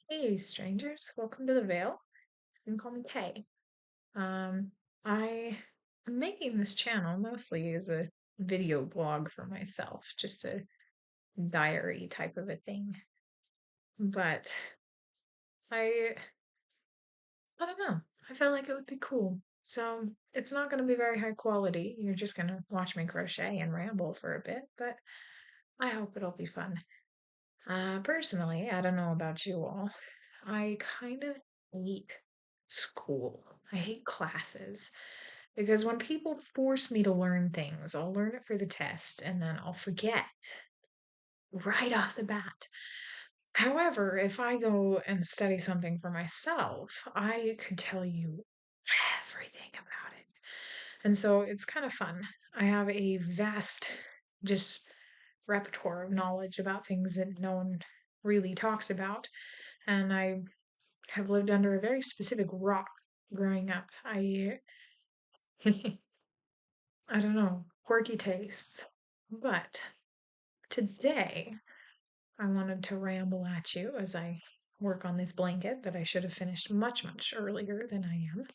Hey, strangers, welcome to the Vale. You can call me Kay. Um, I am making this channel mostly as a video blog for myself, just a diary type of a thing. But I, I don't know. I felt like it would be cool. So it's not going to be very high quality. You're just going to watch me crochet and ramble for a bit, but I hope it'll be fun. Personally, I don't know about you all. I kind of hate school. I hate classes because when people force me to learn things, I'll learn it for the test and then I'll forget right off the bat. However, if I go and study something for myself, I could tell you everything about it. And so it's kind of fun. I have a vast, just repertoire of knowledge about things that no one really talks about. And I have lived under a very specific rock growing up. I don't know, quirky tastes. But today I wanted to ramble at you as I work on this blanket that I should have finished much, much earlier than I am.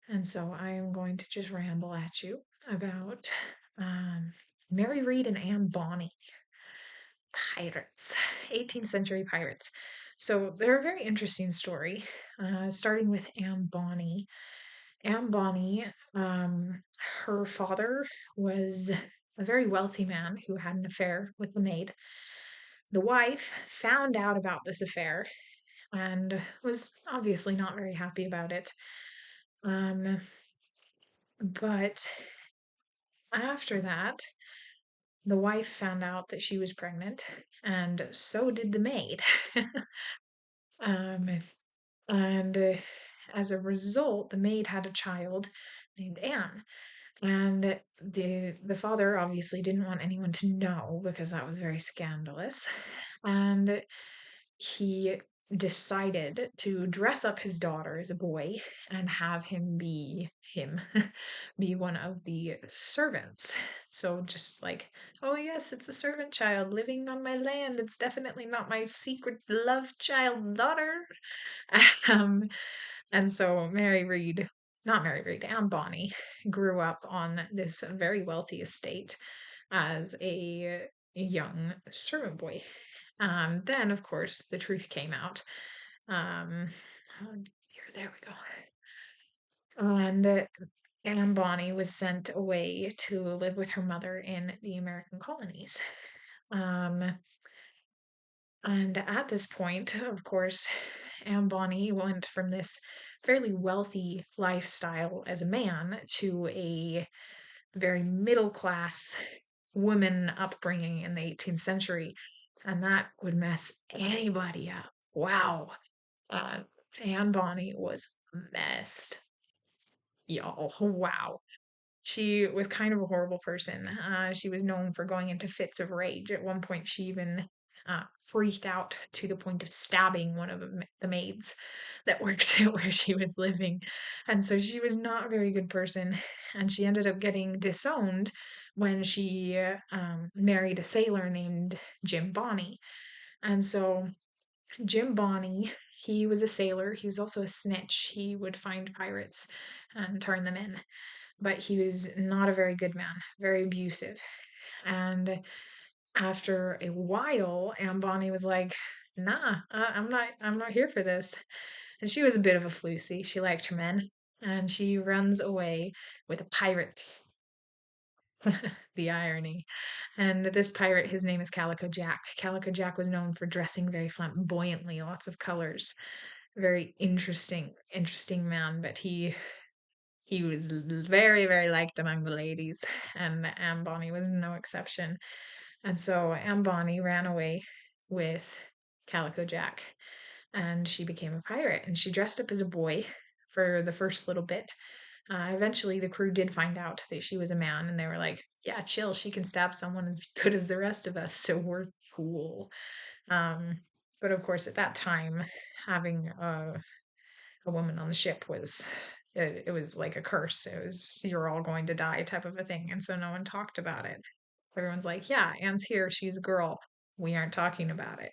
And so I am going to just ramble at you about um, Mary Read and Anne Bonny, pirates, 18th century pirates. So they're a very interesting story, starting with Anne Bonny. Anne Bonny, her father was a very wealthy man who had an affair with the maid. The wife found out about this affair and was obviously not very happy about it. Um, but after that, the wife found out that she was pregnant, and so did the maid. um, and as a result, the maid had a child named Anne. And the father obviously didn't want anyone to know because that was very scandalous. And he decided to dress up his daughter as a boy and have him be one of the servants. So just like, oh yes, it's a servant child living on my land. It's definitely not my secret love child daughter. Um, and so not Mary Read, Anne Bonny grew up on this very wealthy estate as a young servant boy. Then, of course, the truth came out. Um, oh, there we go. And Anne Bonny was sent away to live with her mother in the American colonies. Um, And at this point, of course, Anne Bonny went from this fairly wealthy lifestyle as a man to a very middle class woman upbringing in the 18th century. And that would mess anybody up. Wow. Uh, Anne Bonny was messed, y'all. Wow. She was kind of a horrible person. She was known for going into fits of rage. At one point, she even freaked out to the point of stabbing one of the maids that worked where she was living. And so she was not a very good person. And she ended up getting disowned when she married a sailor named Jim Bonny. And so Jim Bonny, he was a sailor. He was also a snitch. He would find pirates and turn them in, but he was not a very good man, very abusive. And after a while, Anne Bonny was like, "Nah, I'm not here for this." And she was a bit of a floozy. She liked her men, and she runs away with a pirate. The irony. And this pirate, his name is Calico Jack. Calico Jack was known for dressing very flamboyantly, lots of colors. Very interesting man, but he was very, very liked among the ladies, and Anne Bonny was no exception. And so Anne Bonny ran away with Calico Jack, and she became a pirate, and she dressed up as a boy for the first little bit. Eventually, the crew did find out that she was a man, and they were like, "Yeah, chill. She can stab someone as good as the rest of us, so we're cool." Um, but of course, at that time, having a woman on the ship was it was like a curse. It was you're all going to die type of a thing, and so no one talked about it. Everyone's like, yeah, Anne's here, she's a girl. We aren't talking about it.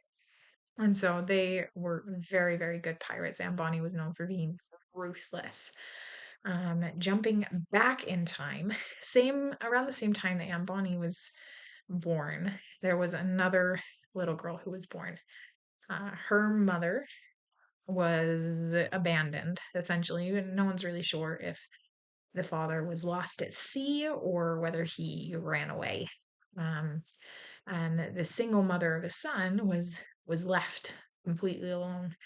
And so they were very, very good pirates, and Bonny was known for being ruthless. Jumping back in time, same around the same time that Anne Bonny was born, there was another little girl who was born. Her mother was abandoned, essentially. No one's really sure if the father was lost at sea or whether he ran away. Um, and the single mother of a son was left completely alone.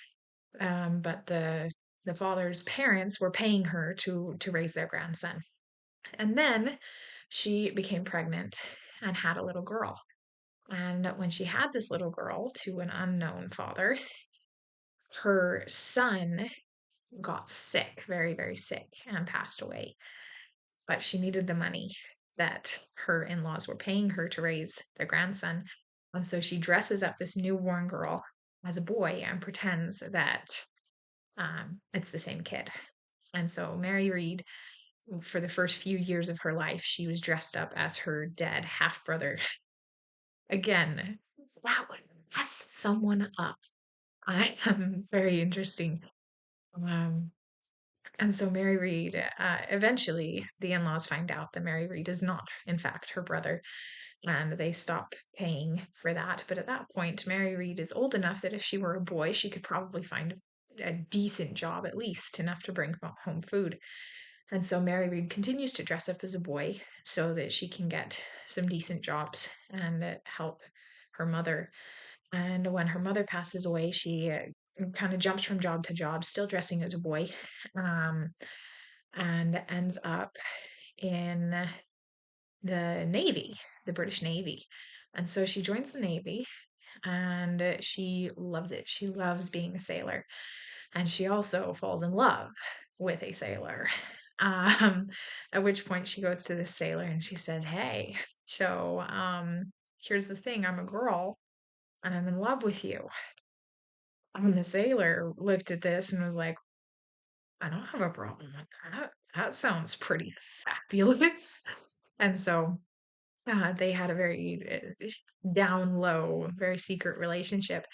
But the father's parents were paying her to raise their grandson. And then she became pregnant and had a little girl. And when she had this little girl to an unknown father, her son got sick, very, very sick, and passed away. But she needed the money that her in laws were paying her to raise their grandson. And so she dresses up this newborn girl as a boy and pretends that it's the same kid. And so Mary Read, for the first few years of her life, she was dressed up as her dead half brother. Again, that would mess someone up. I am very interesting. Um, and so Mary Read, eventually, the in laws find out that Mary Read is not, in fact, her brother, and they stop paying for that. But at that point, Mary Read is old enough that if she were a boy, she could probably find a decent job, at least enough to bring home food. And so Mary Read continues to dress up as a boy so that she can get some decent jobs and help her mother. And when her mother passes away, she kind of jumps from job to job, still dressing as a boy, um, and ends up in the Navy, the British Navy. And so she joins the Navy and she loves it. She loves being a sailor. And she also falls in love with a sailor. Um, at which point she goes to the sailor and she said, "Hey, so here's the thing, I'm a girl and I'm in love with you." And the sailor looked at this and was like, "I don't have a problem with that. That sounds pretty fabulous." And so they had a very down low, very secret relationship.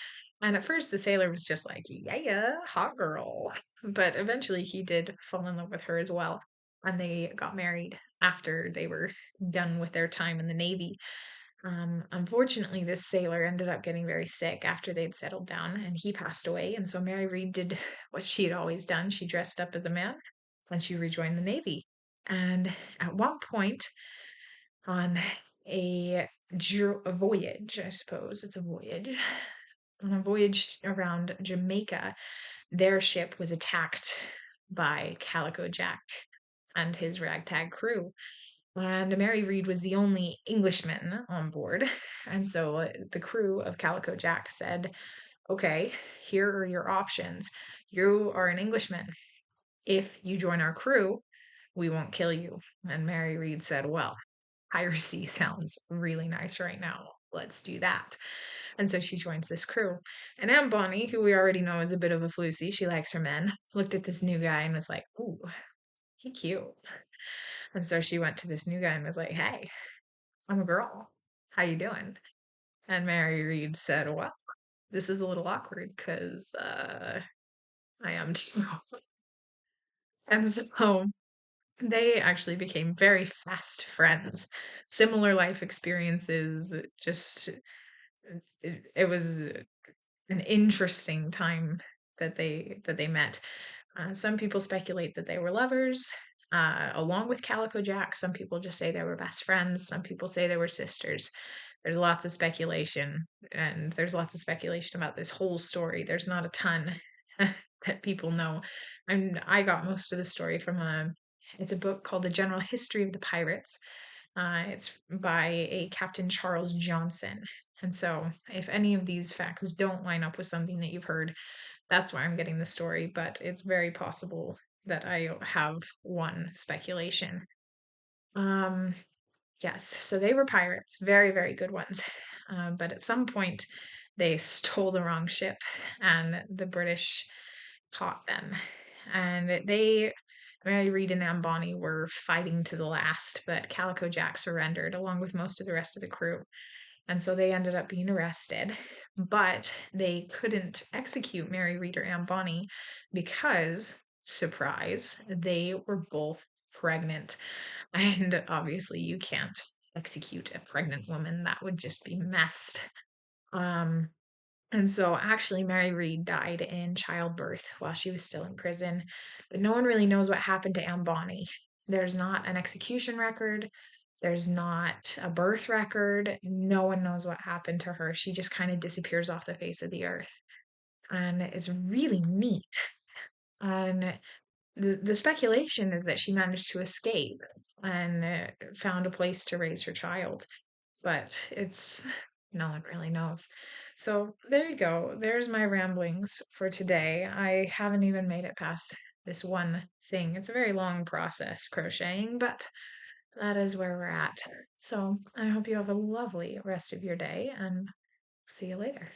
And at first, the sailor was just like, "Yeah, yeah, hot girl." But eventually, he did fall in love with her as well. And they got married after they were done with their time in the Navy. Unfortunately, this sailor ended up getting very sick after they'd settled down and he passed away. And so Mary Read did what she had always done. She dressed up as a man and she rejoined the Navy. And at one point, on a, a voyage, I suppose it's a voyage, on a voyage around Jamaica, their ship was attacked by Calico Jack and his ragtag crew. And Mary Read was the only Englishman on board. And so the crew of Calico Jack said, "Okay, here are your options. You are an Englishman. If you join our crew, we won't kill you." And Mary Read said, "Well, piracy sounds really nice right now. Let's do that." And so she joins this crew. And Anne Bonny, who we already know is a bit of a floozy, she likes her men, looked at this new guy and was like, "Ooh, he cute." And so she went to this new guy and was like, "Hey, I'm a girl. How you doing?" And Mary Read said, "Well, this is a little awkward because I am too." And so they actually became very fast friends. Similar life experiences, just it was an interesting time that they met. Some people speculate that they were lovers, along with Calico Jack. Some people just say they were best friends. Some people say they were sisters. There's lots of speculation, and there's lots of speculation about this whole story. There's not a ton that people know. I got most of the story from it's a book called The General History of the Pirates. It's by a Captain Charles Johnson. And so, if any of these facts don't line up with something that you've heard, that's where I'm getting the story. But it's very possible that I have one speculation. Um, yes, so they were pirates, very, very good ones. But at some point, they stole the wrong ship, and the British caught them. And Mary Read and Anne Bonny were fighting to the last, but Calico Jack surrendered along with most of the rest of the crew. And so they ended up being arrested. but they couldn't execute Mary Read or Anne Bonny because, surprise, they were both pregnant. And obviously, you can't execute a pregnant woman. That would just be messed. Um, and so, actually, Mary Read died in childbirth while she was still in prison. But no one really knows what happened to Anne Bonny. There's not an execution record. There's not a birth record. No one knows what happened to her. She just kind of disappears off the face of the earth. And it's really neat. And the speculation is that she managed to escape and found a place to raise her child. But it's no one really knows. So there you go. There's my ramblings for today. I haven't even made it past this one thing. It's a very long process, crocheting, but that is where we're at. So I hope you have a lovely rest of your day and see you later.